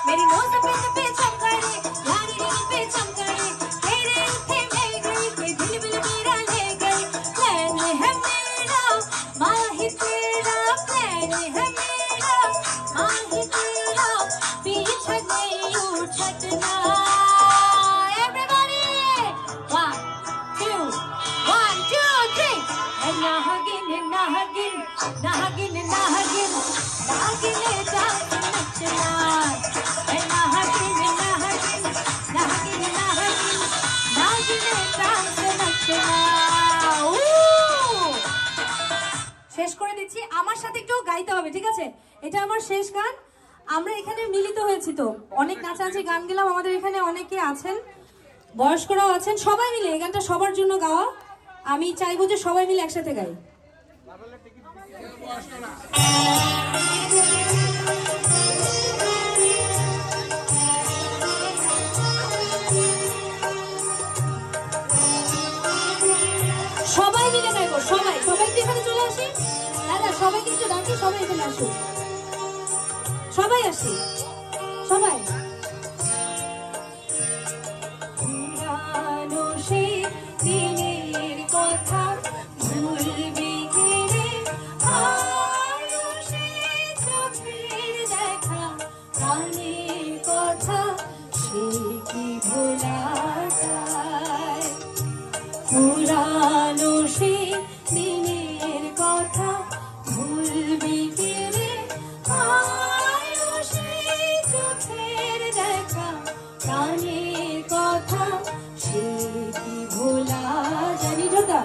मेरी नोज़ पे चमका रे, यारी रील पे चमका रे, तेरे उठे मिल गई, कोई दिल विल मेरा ले गई। प्लान है मेरा, माही तेरा, प्लान है मेरा, माही तेरा, पीछे नहीं उठना। Everybody, 1, 2, 1, 2, 3. Nahagin, nahagin, nahagin, nahagin, nahagin dance nachna. Nahagin, nahagin, nahagin, nahagin, nahagin dance nachna. শেষ করে দিচ্ছি, আমার সাথে একটু গাইতে হবে, ঠিক আছে? এটা আমার শেষ গান। আমরা এখানে মিলিত হয়েছি, তো অনেক নাচানাচি গান গেলাম, আমাদের এখানে অনেকে আছেন, বয়স্করাও আছেন, সবাই মিলে এই গানটা সবার জন্য গাওয়া। আমি চাইবো যে সবাই মিলে একসাথে গাই। সবাই মিলে গাইবো, সবাই সবাই এখানে চলে আসি। দাদা সবাই কিন্তু ডাকি, সবাই এখানে আসো, সবাই আসি, সবাই। পুরানো সেই দিনের কথা ভুলবি কি রে, আরো সেই চোখের দেখা, কানের কথা সে কি ভোলা যায়। পুরানো সেই দিনের কথা ভুলবি কি রে, আরো সেই চোখের দেখা, কানের কথা সে কি ভোলা যায়। নির্ঝরদা